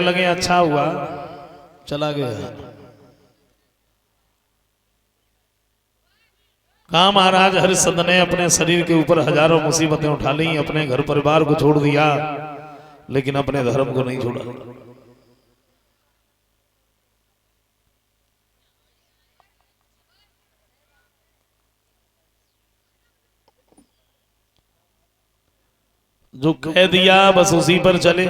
लगे अच्छा हुआ चला गया। कहा महाराज हरिश्चंद्र ने अपने शरीर के ऊपर हजारों मुसीबतें उठा ली, अपने घर परिवार को छोड़ दिया, लेकिन अपने धर्म को नहीं छोड़ा। जो कह दिया बस उसी पर चले।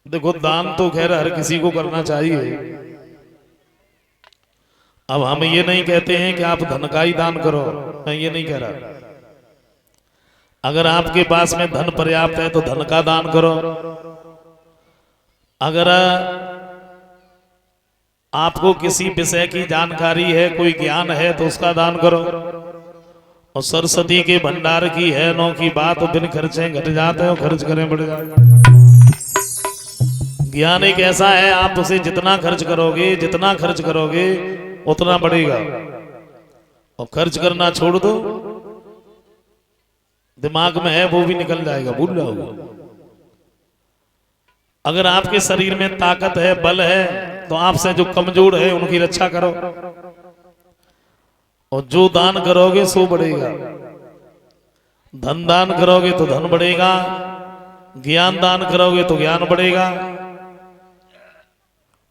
देखो दान तो खैर हर किसी को करना चाहिए। अब हम ये नहीं कहते हैं कि आप धन का ही दान करो, मैं ये नहीं कह रहा। अगर आपके पास में धन पर्याप्त है तो धन का दान करो। अगर आपको किसी विषय की जानकारी है, कोई ज्ञान है तो उसका दान करो। और सरस्वती के भंडार की है नो की बात, बिन खर्चे घट जाते हो, खर्च करें बढ़ जाए। ज्ञान एक ऐसा है, आप उसे जितना खर्च करोगे उतना बढ़ेगा। और खर्च करना छोड़ दो, दिमाग में है वो भी निकल जाएगा, भूल जाओगे। अगर आपके शरीर में ताकत है, बल है, तो आपसे जो कमजोर है उनकी रक्षा करो। और जो दान करोगे सो बढ़ेगा। धन दान करोगे तो धन बढ़ेगा, ज्ञान दान करोगे तो ज्ञान बढ़ेगा,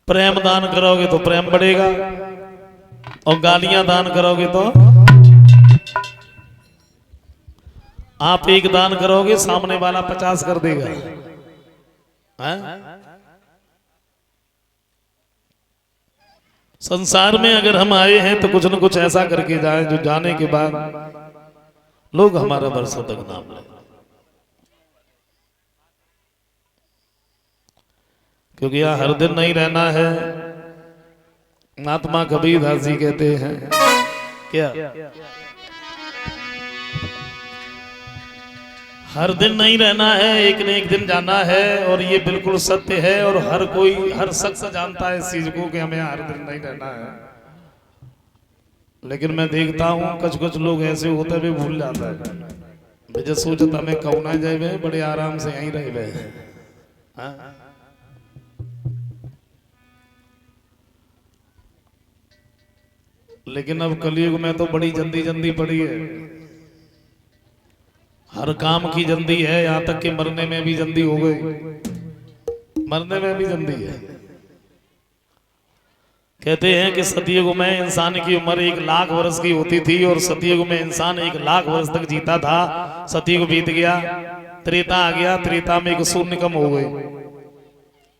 प्रेम दान करोगे तो प्रेम बढ़ेगा, और गालियां दान करोगे तो आप एक दान करोगे सामने वाला 50 कर देगा। संसार में अगर हम आए हैं तो कुछ न कुछ ऐसा करके जाएं जो जाने के बाद लोग हमारा बरसों तक नाम लें। क्योंकि यहाँ हर दिन नहीं रहना है। महात्मा कबीरदास जी कहते हैं क्या, हर दिन नहीं रहना है, एक न एक दिन जाना है। और ये बिल्कुल सत्य है। और हर कोई, हर शख्स जानता है इस चीज को कि हमें हर दिन नहीं रहना है। लेकिन मैं देखता हूँ कुछ लोग ऐसे होते हुए भूल जाता है। मुझे सोचता मैं कौना जाए बड़े आराम से यहीं रह गए। लेकिन अब कलयुग में तो बड़ी जल्दी जल्दी पड़ी है, हर काम की जल्दी है। यहां तक कि मरने में भी जल्दी हो गई, मरने में भी जल्दी है। कहते हैं कि सतयुग में इंसान की उम्र 1 लाख वर्ष की होती थी, और सतयुग में इंसान 1 लाख वर्ष तक जीता था। सतयुग बीत गया, त्रेता आ गया, त्रेता में एक शून्य कम हो गई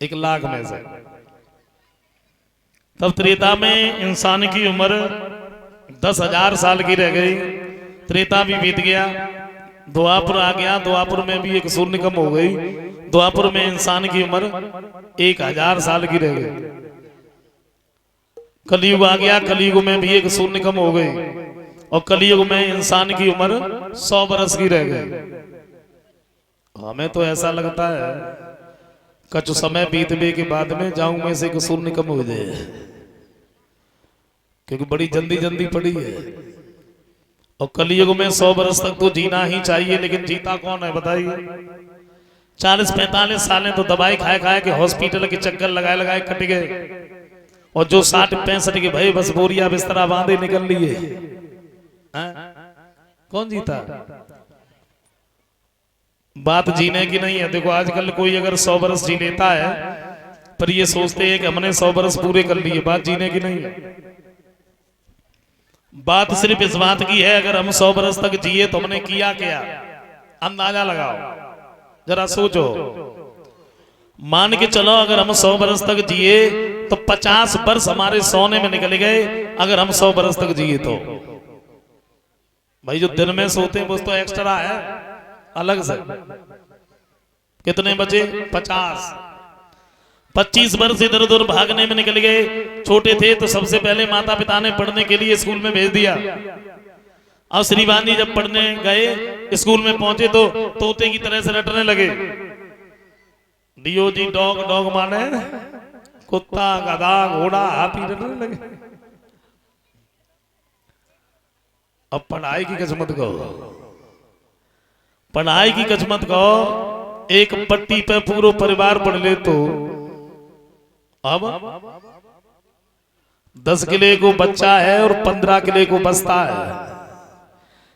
1 लाख में से। तब त्रेता में इंसान की उम्र 10,000 साल की रह गई, त्रेता भी बीत गया। द्वापर आ गया, द्वापर में भी एक शून्य कम हो गई। द्वापर में इंसान की उम्र 1,000 साल की रह गई। कलयुग आ गया, कलयुग में भी एक शून्य कम हो गई, और कलयुग में इंसान की उम्र 100 बरस की रह गई। हमें तो ऐसा लगता है कुछ समय बीतने के बाद में जाऊं में से एक शून्य कम हो जाए, क्योंकि बड़ी जल्दी जल्दी पड़ी है। और कलयुग में 100 बरस तक तो जीना ही चाहिए, लेकिन जीता कौन है बताइए। 40-45 सालें तो दवाई खाए खाए के हॉस्पिटल के चक्कर लगाए लगाए कट गए। और जो 60-65 के भाई बस बोरिया बिस्तरा बांधे निकल लिए। कौन जीता? बात जीने की नहीं है। देखो आजकल कोई अगर 100 बरस जी लेता है, पर ये सोचते हैं कि हमने 100 बरस पूरे कर लिए। बात जीने की नहीं है। बात सिर्फ इस बात की है, अगर हम 100 बरस तक जिए तो हमने किया क्या? अंदाजा लगाओ, जरा सोचो। मान के चलो अगर हम 100 बरस तक जिए तो 50 वर्ष हमारे सोने में निकल गए। अगर हम 100 बरस तक जिए तो भाई जो दिन में सोते हैं वो तो एक्स्ट्रा है अलग से। कितने बचे? 50। 25 वर्ष इधर उधर भागने में निकल गए। छोटे थे तो सबसे पहले माता पिता ने पढ़ने के लिए स्कूल में भेज दिया। और श्रीवानी जब पढ़ने गए, स्कूल में पहुंचे तो तोते की तरह से रटने लगे। डीओजी डॉग, डॉग माने कुत्ता, गधा, घोड़ा, हाथी रटने लगे। अब पढ़ाई की किस्मत को पढ़ाई की कचमत कहो, एक पट्टी पे पूरा परिवार पढ़ ले तो अब 10 किले को बच्चा है और 15 किले को बस्ता है।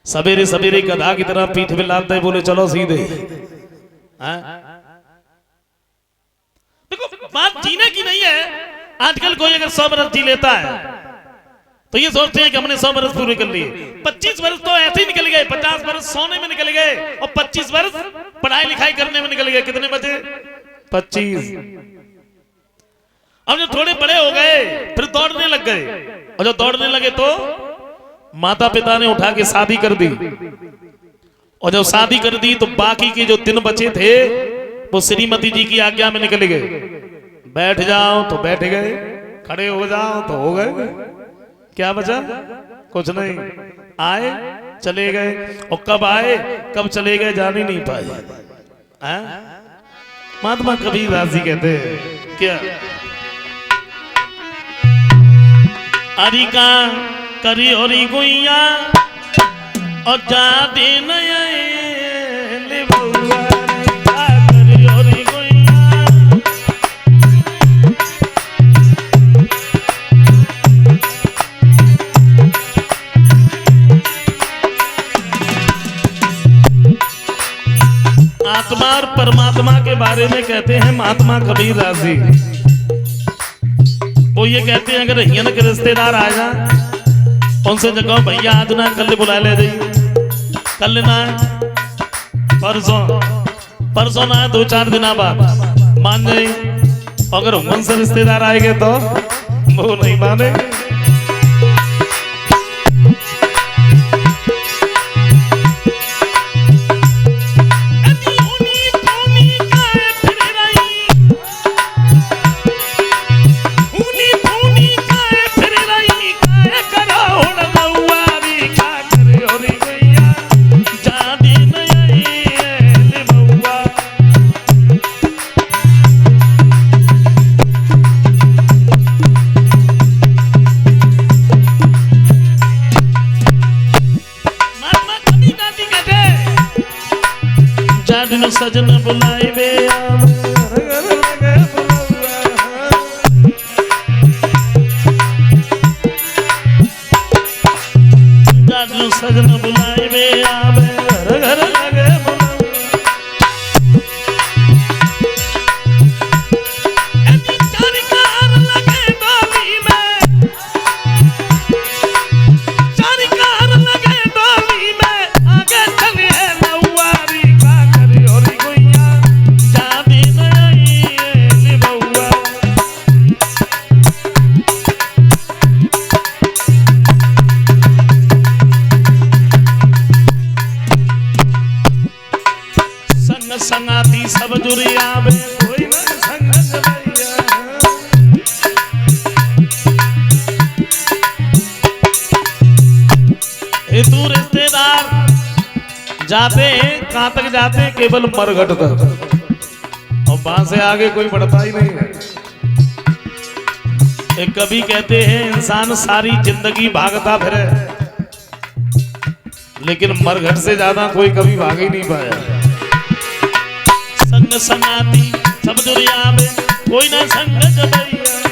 सवेरे सवेरे गधा की तरह पीठ पे लादते बोले चलो सीधे। देखो बात जीने की नहीं है। आजकल कोई अगर 100 बरस जी लेता है तो ये सोचते हैं कि हमने 100 बरस पूरे कर लिए। 25 बरस तो ऐसे ही निकल गए, 50 बरस सोने में निकल गए और 25 बरस पढ़ाई लिखाई करने में निकल गए। कितने बचे? 25। अब जब थोड़े बड़े हो गए फिर दौड़ने लग गए, और जब दौड़ने लगे तो माता पिता ने उठा के शादी कर दी, और जब शादी कर दी तो बाकी के जो दिन बचे थे वो श्रीमती जी की आज्ञा में निकल गए। बैठ जाओ तो बैठ गए, खड़े हो जाओ तो हो गए, क्या बचा? कुछ नहीं। आए चले गए, और कब आए कब चले गए जान ही नहीं पाए। महात्मा कबीर दास जी कहते हैं क्या, अरी का करी और गुइया और जा दे आत्मा और परमात्मा के बारे में कहते हैं महात्मा कबीर दास जी। वो ये कहते हैं अगर हियन के रिश्तेदार आ जाए उनसे जगह भैया आज ना कल बुला ले जाइए, कल ना परसों ना 2-4 दिन बाद मान जाए। अगर उमन से रिश्तेदार आएंगे तो वो नहीं माने। सजन बुलाए बे सजन बुलाए बे आवे घर घर लगे संगाती सब जुरिया बे कोई न संग जलैया। हेतु रिश्तेदार जाते हैं कहां तक जाते हैं? केवल मरघट तक, और वहां से आगे कोई बढ़ता ही नहीं है। एक कवि कहते हैं इंसान सारी जिंदगी भागता फिरे, लेकिन मरघट से ज्यादा कोई कभी भाग ही नहीं पाया। संग संगाती सब दुनिया में कोई ना संग जबैया।